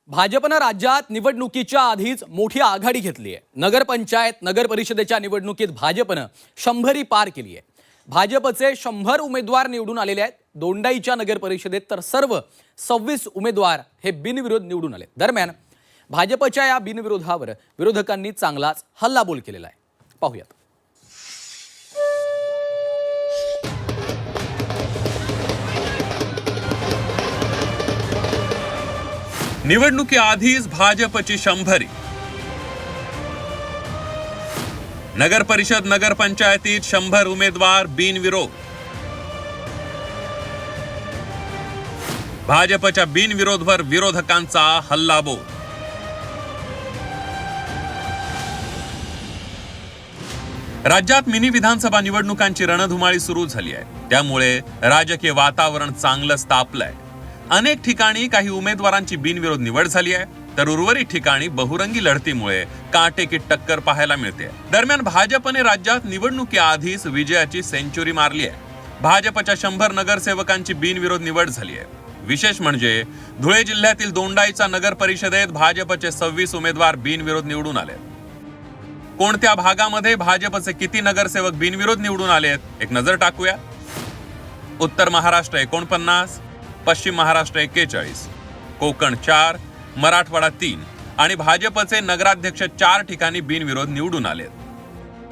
भाजपनं राज्यात निवडणुकीच्या आधीच मोठी आघाडी घेतली आहे। नगरपंचायत नगर परिषदेच्या निवडणुकीत भाजपनं 100 पार केली आहे। भाजपचे 100 उमेदवार निवडून आलेले आहेत। दोंडाईच्या नगर परिषदेत तर सर्व 26 उमेदवार हे बिनविरोध निवडून आले। दरम्यान भाजपच्या या बिनविरोधावर विरोधकांनी चांगलाच हल्लाबोल केलेला आहे। पाहूयात। निवडणुकीआधीच भाजपची 100 नगर परिषद नगर पंचायतीत 100 उमेदवार बिनविरोध। भाजपच्या बिनविरोधवर विरोधकांचा हल्लाबोल। राज्यात मिनी विधानसभा निवडणुकांची रणधुमाळी सुरू झाली आहे। त्यामुळे राजकीय वातावरण चांगलंच तापलंय। अनेक ठिकाणी काही उमेदवारांची बिनविरोध निवड झाली आहे, तर उर्वरित ठिकाणी बहुरंगी लढतीमुळे काटेकी टक्कर पाहायला मिळते। दरम्यान भाजपने राज्यात निवडणुकीआधीच विजयाची सेंचुरी मारली आहे। भाजपच्या 100 नगरसेवकांची बिनविरोध निवड झाली आहे। विशेष म्हणजे धुळे जिल्ह्यातील दोंडाईचा नगर परिषदेत भाजपचे 26 उमेदवार बिनविरोध निवडून आले। कोणत्या भागामध्ये भाजपचे किती नगरसेवक बिनविरोध निवडून आलेत, एक नजर टाकूया। उत्तर महाराष्ट्र 49, पश्चिम महाराष्ट्र 41, कोकण 4, मराठवाडा 3 आणि भाजपचे नगराध्यक्ष 4 ठिकाणी बिनविरोध निवडून आलेत।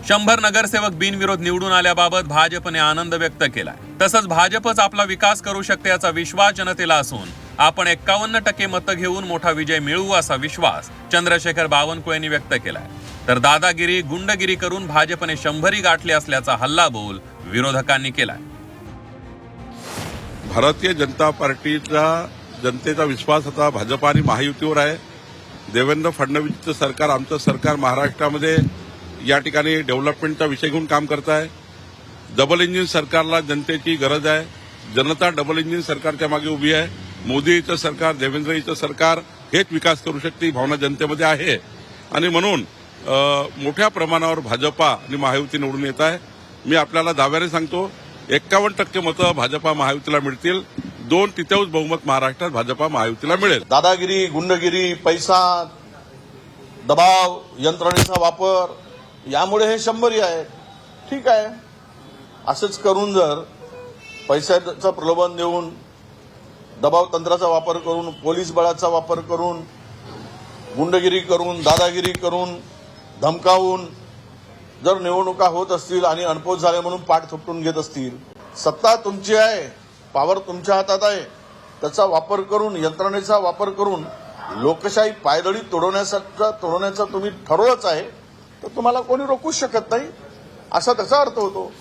100 नगरसेवक बिनविरोध निवडून आल्याबाबत भाजपने आनंद व्यक्त केलाय। तसंच भाजपच आपला विकास करू शकते याचा विश्वास जनतेला असून आपण 51% मतं घेऊन मोठा विजय मिळवू असा विश्वास चंद्रशेखर बावनकुळेंनी व्यक्त केलाय। तर दादागिरी गुंडगिरी करून भाजपने 100 गाठली असल्याचा हल्लाबोल विरोधकांनी केलाय। भारतीय जनता पार्टीचा जनतेचा विश्वास आता भाजप आणि महायुतीवर आहे। देवेंद्र फडणवीसचं सरकार, आमचं सरकार महाराष्ट्रामध्ये या ठिकाणी डेव्हलपमेंटचा विषय घेऊन काम करत आहे। डबल इंजिन सरकारला जनतेची गरज आहे। जनता डबल इंजिन सरकारच्या मागे उभी आहे। मोदीचं सरकार, देवेंद्रचं सरकार हेच विकास करू शकते ही भावना जनतेमध्ये आहे आणि म्हणून मोठ्या प्रमाणावर भाजपा आणि महायुती निवडून येत आहे। मी आपल्याला दाव्याने सांगतो 51% मतं भाजपा महायुतीला मिळतील। 2/3 बहुमत महाराष्ट्रात भाजपा महायुतीला मिळेल। दादागिरी गुंडगिरी पैसा दबाव यंत्रणेचा वापर यामुळे हे 100 आहे। ठीक आहे, असंच करून जर पैशाचा प्रलोभन देऊन दबाव तंत्राचा वापर करून पोलीस बळाचा वापर करून गुंडगिरी करून दादागिरी करून धमकावून जर निवडणुका होत असतील आणि अनपोच झाले म्हणून पाठ थोपटून घेत असतील, सत्ता तुमची आहे, पॉवर तुमच्या हातात आहे, त्याचा वापर करून यंत्रणेचा वापर करून लोकशाही पायदळी तोडवण्याचा तुम्ही ठरवलंच आहे, तर तुम्हाला कोणी रोखूच शकत नाही असा त्याचा अर्थ होतो।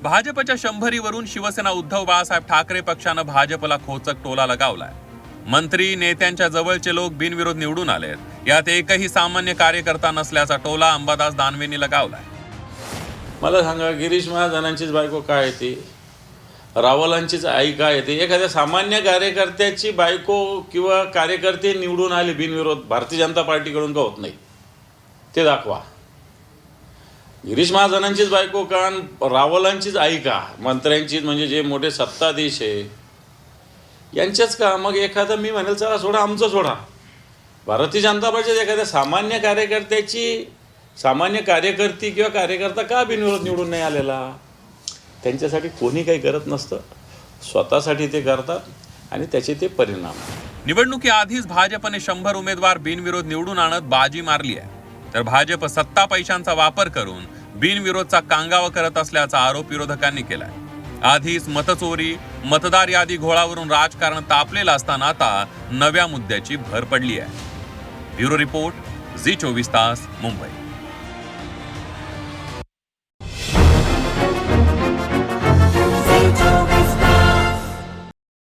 भाजपच्या 100 वरून शिवसेना उद्धव बाळासाहेब ठाकरे पक्षानं भाजपला खोचक टोला लगावलाय। मंत्री नेत्यांच्या जवळचे लोक बिनविरोध निवडून आलेत। यात एकही सामान्य कार्यकर्ता नसल्याचा टोला अंबादास दानवेंनी लगावलाय। मला सांगा, गिरीश महाजनांचीच बायको काय येते, रावलांचीच आई काय येते? एखाद्या सामान्य कार्यकर्त्याची बायको किंवा कार्यकर्ते निवडून आले बिनविरोध भारतीय जनता पार्टीकडून का होत नाही ते दाखवा। गिरीश महाजनांचीच बायको का, रावलांचीच आई का, मंत्र्यांचीच म्हणजे जे मोठे सत्ताधीश आहे यांचेच का? मग एखादं मी म्हणेल चला सोडा, आमचं सोडा। भारतीय जनता पार्टीच्या एखाद्या सामान्य कार्यकर्त्याची सामान्य कार्यकर्ती किंवा कार्यकर्ता का बिनविरोध निवडून नाही आलेला? त्यांच्यासाठी कोणी काही करत नसतं, स्वतःसाठी ते करतात आणि त्याचे ते परिणाम। निवडणुकीआधीच भाजपने 100 उमेदवार बिनविरोध निवडून आणत बाजी मारली आहे। तर भाजप सत्ता पैशांचा वापर करून बिनविरोधचा कांगावा करत असल्याचा आरोप विरोधकांनी केलाय। आधीच मतचोरी मतदार यादी घोळावरून राजकारण तापलेलं असताना आता नव्या मुद्द्याची भर पडली आहे। ब्युरो रिपोर्ट, झी 24 तास, मुंबई।